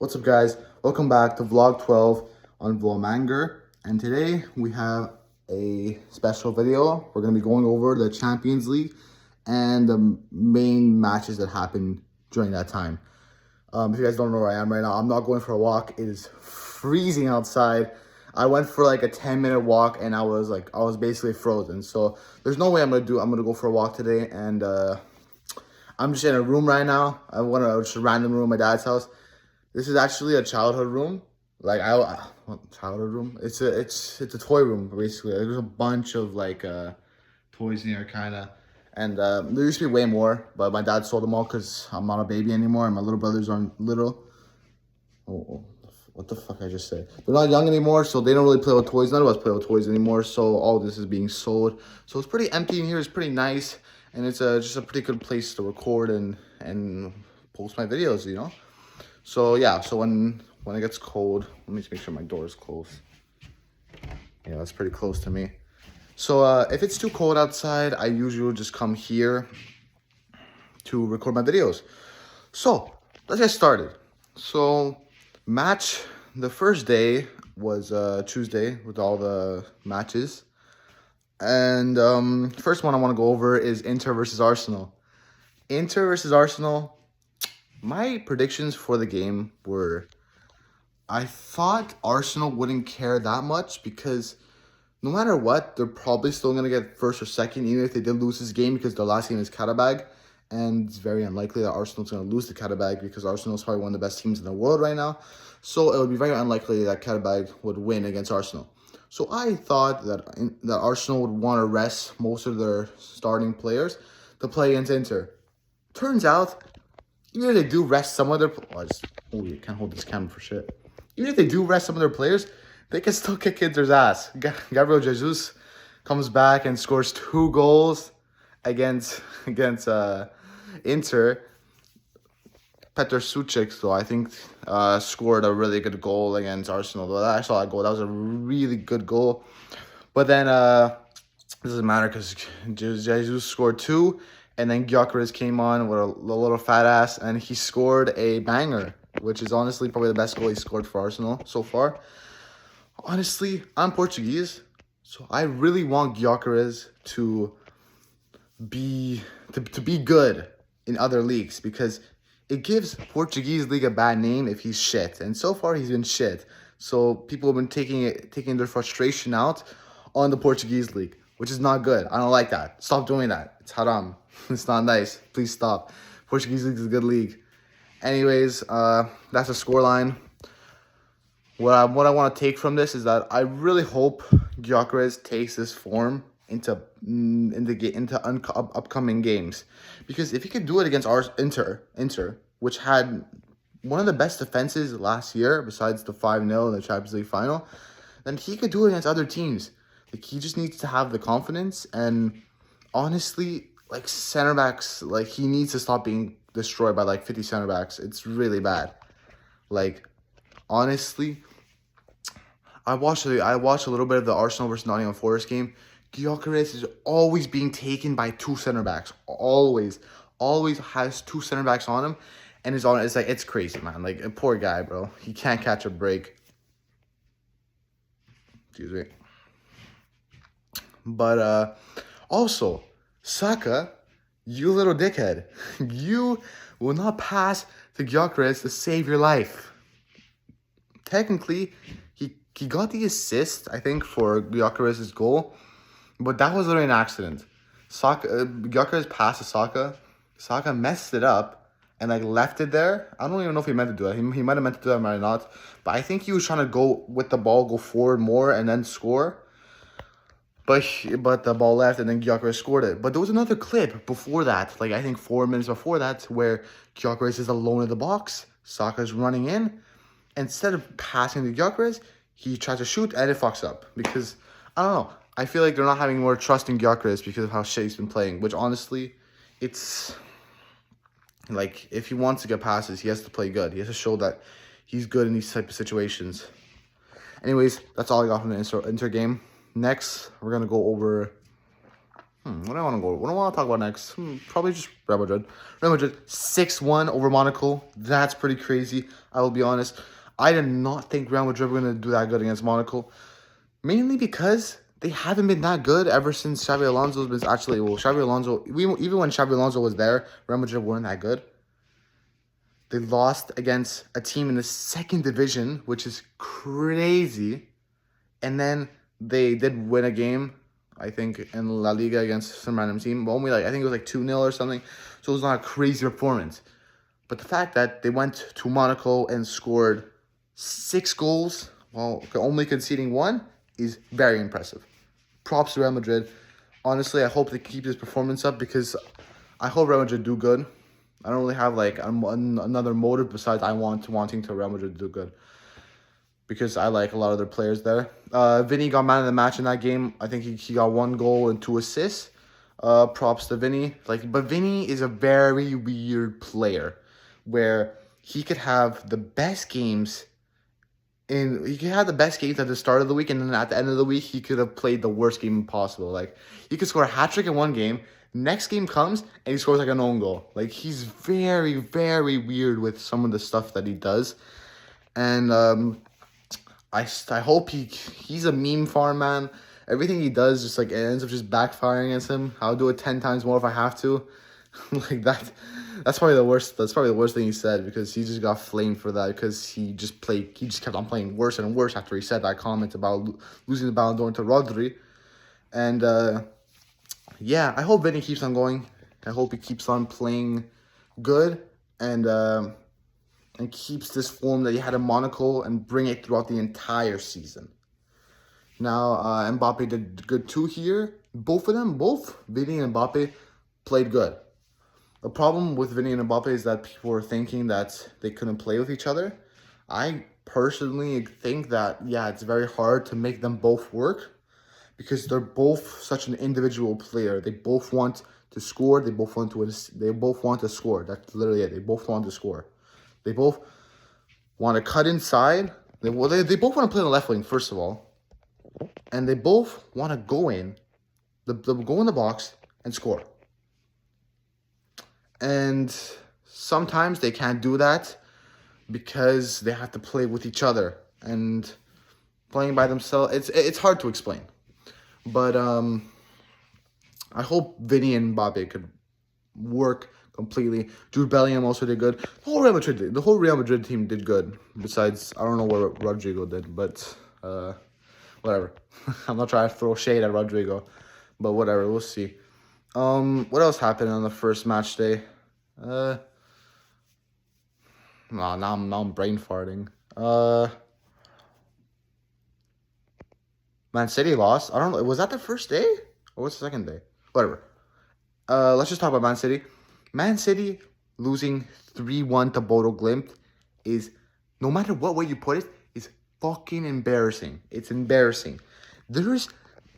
What's up, guys? Welcome back to vlog 12 on Vlomanger, and today we have a special video. We're going to be going over the Champions League and the main matches that happened during that time. If you guys don't know where I am right now, I'm not going for a walk. It is freezing outside. I went for like a 10-minute walk and I was basically frozen. So there's no way I'm going to go for a walk today, and I'm just in a room right now. I went to just a random room at my dad's house. This is actually a childhood room. Childhood room? It's a toy room basically. There's a bunch of toys in here, kinda. And there used to be way more, but my dad sold them all because I'm not a baby anymore and my little brothers aren't little. Oh, what the fuck I just said? They're not young anymore, so they don't really play with toys. None of us play with toys anymore, so all this is being sold. So it's pretty empty in here. It's pretty nice, and it's just a pretty good place to record and post my videos, you know. So yeah, so when it gets cold, let me just make sure my door is closed. Yeah, that's pretty close to me. So if it's too cold outside, I usually just come here to record my videos. So let's get started. So the first day was Tuesday with all the matches. And first one I want to go over is Inter versus Arsenal. Inter versus Arsenal. My predictions for the game were, I thought Arsenal wouldn't care that much because no matter what, they're probably still going to get first or second, even if they did lose this game, because their last game is Karabag. And it's very unlikely that Arsenal's going to lose the Karabag because Arsenal is probably one of the best teams in the world right now. So it would be very unlikely that Karabag would win against Arsenal. So I thought that Arsenal would want to rest most of their starting players to play against Inter. Turns out, even if they do rest some of their... you can't hold this camera for shit. Even if they do rest some of their players, they can still kick Inter's ass. Gabriel Jesus comes back and scores 2 goals against Inter. Petr Suchik, though, I think, scored a really good goal against Arsenal. Though I saw that goal. That was a really good goal. But then it doesn't matter because Jesus scored 2. And then Gyökeres came on with a little fat ass, and he scored a banger, which is honestly probably the best goal he scored for Arsenal so far. Honestly, I'm Portuguese, so I really want Gyökeres to be good in other leagues because it gives Portuguese league a bad name if he's shit, and so far he's been shit. So people have been taking their frustration out on the Portuguese league, which is not good. I don't like that. Stop doing that. It's haram. It's not nice. Please stop. Portuguese league is a good league. Anyways, that's the scoreline. What I want to take from this is that I really hope Gyökeres takes this form into upcoming games, because if he could do it against Inter, which had one of the best defenses last year besides the 5-0 in the Champions League final, then he could do it against other teams. Like, he just needs to have the confidence, and honestly, like, center backs, like, he needs to stop being destroyed by like 50 center backs. It's really bad. Like, honestly, I watched a little bit of the Arsenal versus Nottingham Forest game. Gyökeres is always being taken by 2 center backs. Always has 2 center backs on him, and it's crazy, man. Like, a poor guy, bro. He can't catch a break. Excuse me. But also, Saka, you little dickhead, you will not pass to Gyökeres to save your life. Technically, he got the assist, I think, for Gyökeres' goal, but that was literally an accident. Gyökeres passed to Saka. Saka messed it up and left it there. I don't even know if he meant to do it. He might have meant to do it, might not. But I think he was trying to go with the ball, go forward more, and then score. But the ball left, and then Gyökeres scored it. But there was another clip before that, I think 4 minutes before that, where Gyökeres is alone in the box. Saka's running in. Instead of passing to Gyökeres, he tries to shoot, and it fucks up. Because, I don't know, I feel like they're not having more trust in Gyökeres because of how shit he's been playing. Which, honestly, it's... like, if he wants to get passes, he has to play good. He has to show that he's good in these type of situations. Anyways, that's all I got from the Inter game. Next, we're going to go over What do I want to go? What do I want to talk about next? Probably just Real Madrid. Real Madrid 6-1 over Monaco. That's pretty crazy. I will be honest. I did not think Real Madrid were going to do that good against Monaco. Mainly because they haven't been that good ever since Xabi Alonso's been Xabi Alonso, even when Xabi Alonso was there, Real Madrid weren't that good. They lost against a team in the second division, which is crazy. And then they did win a game, I think, in La Liga against some random team. But only I think it was 2-0 or something. So it was not a crazy performance. But the fact that they went to Monaco and scored 6 goals while only conceding 1 is very impressive. Props to Real Madrid. Honestly, I hope they keep this performance up because I hope Real Madrid do good. I don't really have another motive besides wanting to Real Madrid do good, because I like a lot of their players there. Vinny got man of the match in that game. I think he got 1 goal and 2 assists. Props to Vinny. But Vinny is a very weird player, where he could have the best games. He could have the best games at the start of the week, and then at the end of the week, he could have played the worst game possible. He could score a hat-trick in one game, next game comes, and he scores an own goal. He's very, very weird with some of the stuff that he does. And I hope he's a meme farm, man. Everything he does just it ends up just backfiring against him. I'll do it 10 times more if I have to. That's probably the worst. That's probably the worst thing he said, because he just got flamed for that, because he just kept on playing worse and worse after he said that comment about losing the Ballon d'Or to Rodri. And yeah, I hope Vinny keeps on going. I hope he keeps on playing good and keeps this form that he had in Monaco and bring it throughout the entire season. Now, Mbappe did good too here. Both Vinny and Mbappe, played good. The problem with Vinny and Mbappe is that people were thinking that they couldn't play with each other. I personally think that, yeah, it's very hard to make them both work, because they're both such an individual player. They both want to score. They both want to score. That's literally it. They both want to score. They both want to cut inside. They both want to play on the left wing, first of all. And they both want to go in, go in the box and score. And sometimes they can't do that because they have to play with each other. And playing by themselves, it's hard to explain. But I hope Vinny and Mbappe could work completely. Jude Bellingham also did good. The whole Real Madrid team did good. Besides, I don't know what Rodrigo did, but whatever. I'm not trying to throw shade at Rodrigo, but whatever. We'll see. What else happened on the first match day? Now I'm brain farting. Man City lost. I don't know. Was that the first day? Or was the second day? Whatever. Let's just talk about Man City. Man City losing 3-1 to Bodo Glimt is, no matter what way you put it, is fucking embarrassing. It's embarrassing. There's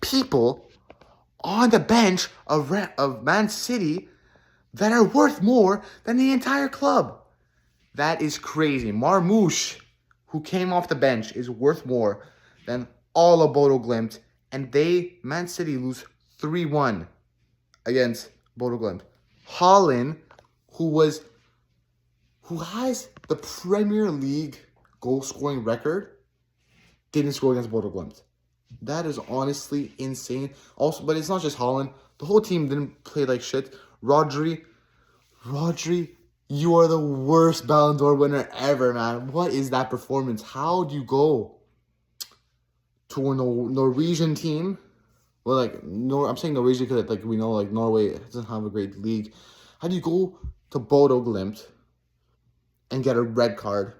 people on the bench of Man City that are worth more than the entire club. That is crazy. Marmoush, who came off the bench, is worth more than all of Bodo Glimt, and Man City, lose 3-1 against Bodo Glimt. Haaland, who has the Premier League goal-scoring record, didn't score against Bodo Glimt. That is honestly insane. Also, but it's not just Haaland. The whole team didn't play like shit. Rodri, you are the worst Ballon d'Or winner ever, man. What is that performance? How do you go to a Norwegian team? Well, I'm saying Norwegian because we know Norway doesn't have a great league. How do you go to Bodo Glimt and get a red card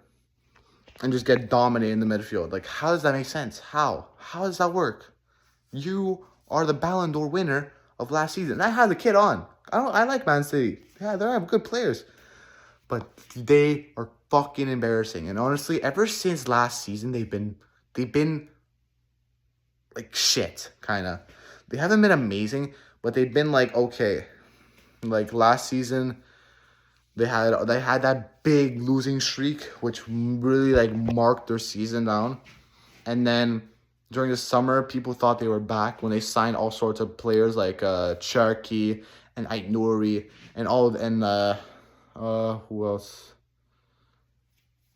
and just get dominated in the midfield? How does that make sense? How does that work? You are the Ballon d'Or winner of last season. I had the kid on. I like Man City. Yeah, they have good players. But they are fucking embarrassing. And honestly, ever since last season, they've been like shit, kind of. They haven't been amazing, but they've been okay. Last season, they had that big losing streak, which really marked their season down. And then during the summer, people thought they were back when they signed all sorts of players like Cherokee and Ait Nouri and who else?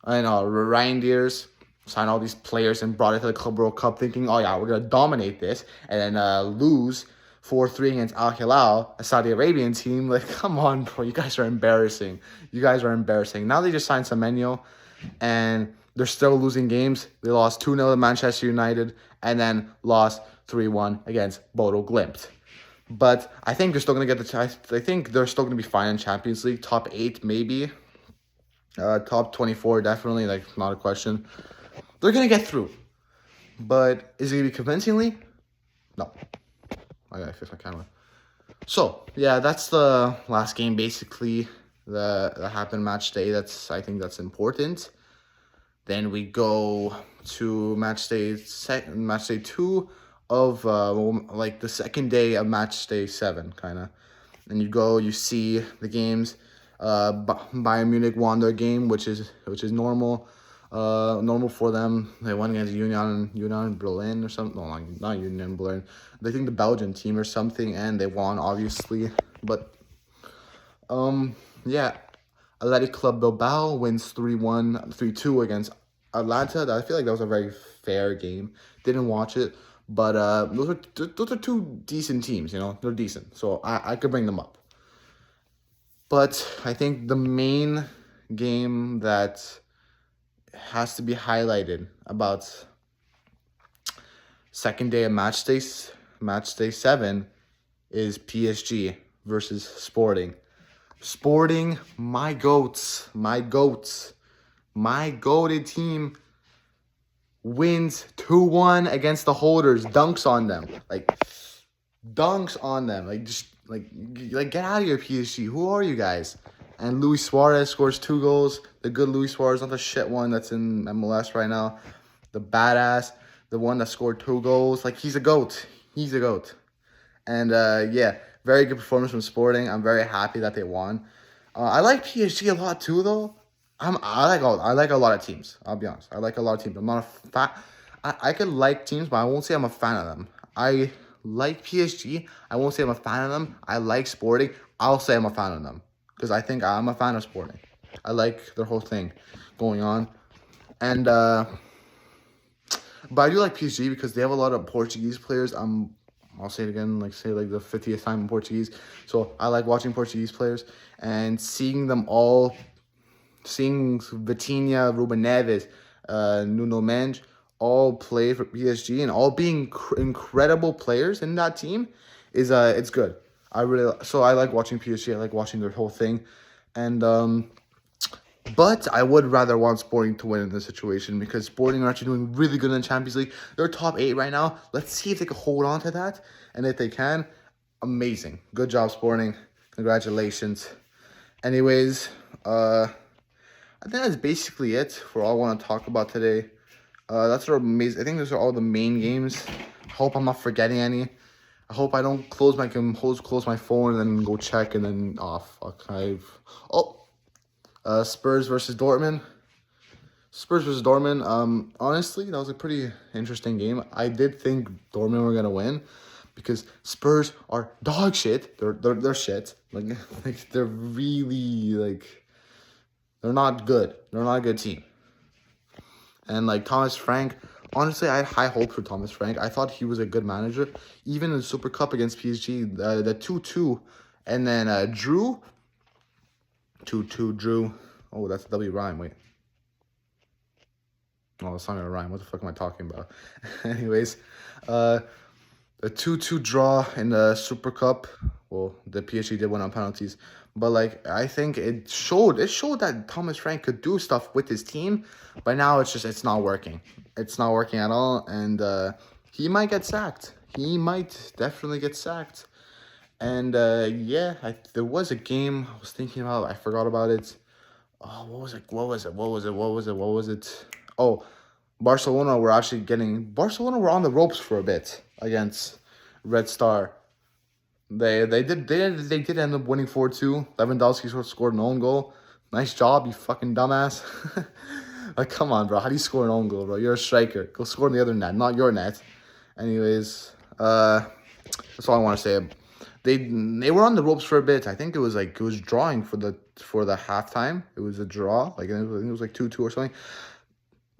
I know, Reindeers signed all these players and brought it to the Club World Cup thinking, oh yeah, we're going to dominate this and then lose 4-3 against Al Hilal, a Saudi Arabian team. Like, come on, bro. You guys are embarrassing. You guys are embarrassing. Now they just signed Semenyo and they're still losing games. They lost 2-0 to Manchester United and then lost 3-1 against Bodo Glimt. But I think they're still going to get I think they're still going to be fine in Champions League. Top 8, maybe. Top 24, definitely. Like, not a question. They're going to get through. But is it going to be convincingly? No. I gotta fix my camera. So, yeah, that's the last game, basically, that happened match day. I think that's important. Then we go to match day 2 of, like, the second day of match day 7, kind of. And you see the games. Bayern Munich won their game, which is normal. Normal for them. They won against Union Berlin or something. No, not Union Berlin. They think the Belgian team or something, and they won, obviously. But, yeah. Athletic Club Bilbao wins 3-2 against Atlanta. I feel like that was a very fair game. Didn't watch it, but those are two decent teams, you know. They're decent, so I could bring them up. But I think the main game that has to be highlighted about second day of match day 7 is PSG versus Sporting. Sporting, my goated team wins 2-1 against the holders. Dunks on them. Like, get out of here, PSG. Who are you guys? And Luis Suarez scores 2 goals. The good Luis Suarez, not the shit one that's in MLS right now. The badass, the one that scored 2 goals. Like, he's a GOAT. And, yeah, very good performance from Sporting. I'm very happy that they won. I like PSG a lot, too, though. I like a lot of teams. I'll be honest. I like a lot of teams. I'm not a fan. I could like teams, but I won't say I'm a fan of them. I like PSG. I won't say I'm a fan of them. I like Sporting. I'll say I'm a fan of them. Because I think I'm a fan of Sporting. I like their whole thing going on. And, but I do like PSG because they have a lot of Portuguese players. I'll say it again, like the 50th time in Portuguese. So I like watching Portuguese players and seeing Vitinha, Ruben Neves, Nuno Mendes all play for PSG and all being incredible players in that team is it's good. I like watching PSG. I like watching their whole thing, and but I would rather want Sporting to win in this situation because Sporting are actually doing really good in the Champions League. They're top 8 right now. Let's see if they can hold on to that, and if they can, amazing. Good job, Sporting. Congratulations. Anyways, I think that's basically it for all I want to talk about today. That's our amazing. I think those are all the main games. Hope I'm not forgetting any. I hope I don't close my phone and then go check and then fuck. Spurs versus Dortmund. Honestly, that was a pretty interesting game. I did think Dortmund were gonna win because Spurs are dog shit. They're shit. Like they're really they're not good. They're not a good team. And Thomas Frank. Honestly, I had high hopes for Thomas Frank. I thought he was a good manager. Even in the Super Cup against PSG, the 2-2, and then Drew. 2-2 Drew. Oh, that's a W rhyme. Wait. Oh, it's not gonna rhyme. What the fuck am I talking about? Anyways, the 2-2 draw in the Super Cup. Well, the PSG did win on penalties. But I think it showed that Thomas Frank could do stuff with his team, but now it's not working. It's not working at all, and he might get sacked. He might definitely get sacked. And yeah, there was a game I was thinking about. I forgot about it. Oh, what was it? Oh, Barcelona were on the ropes for a bit against Red Star. They did end up winning 4-2. Lewandowski scored an own goal. Nice job, you fucking dumbass. Like, come on, bro. How do you score an own goal, bro? You're a striker. Go score in the other net, not your net. Anyways, that's all I want to say. They were on the ropes for a bit. I think it was drawing for the halftime. It was a draw. Like, I think it was like 2-2 or something.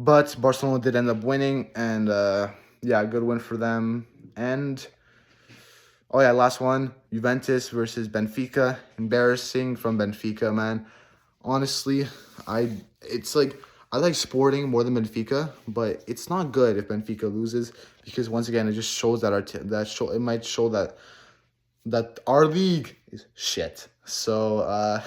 But Barcelona did end up winning, and yeah, good win for them. And oh yeah, last one, Juventus versus Benfica. Embarrassing from Benfica, man. Honestly, I like Sporting more than Benfica, but it's not good if Benfica loses, because once again it just shows that it might show that our league is shit. So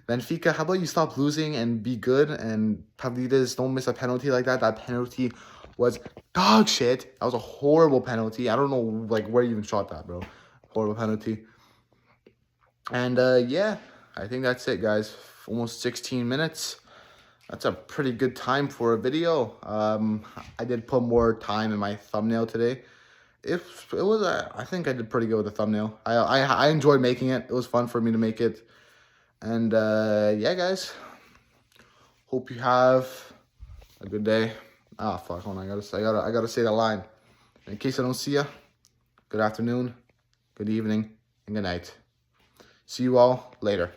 Benfica, how about you stop losing and be good? And Pavlidis, don't miss a penalty like that. That penalty was dog shit. That was a horrible penalty. I don't know like where you even shot that, bro. Horrible penalty. And yeah, I think that's it, guys. Almost 16 minutes. That's a pretty good time for a video. I did put more time in my thumbnail today. If it was, I think I did pretty good with the thumbnail. I enjoyed making it. It was fun for me to make it. And yeah, guys. Hope you have a good day. Ah, fuck. Hold on. I gotta say that line. In case I don't see ya. Good afternoon, good evening, and good night. See you all later.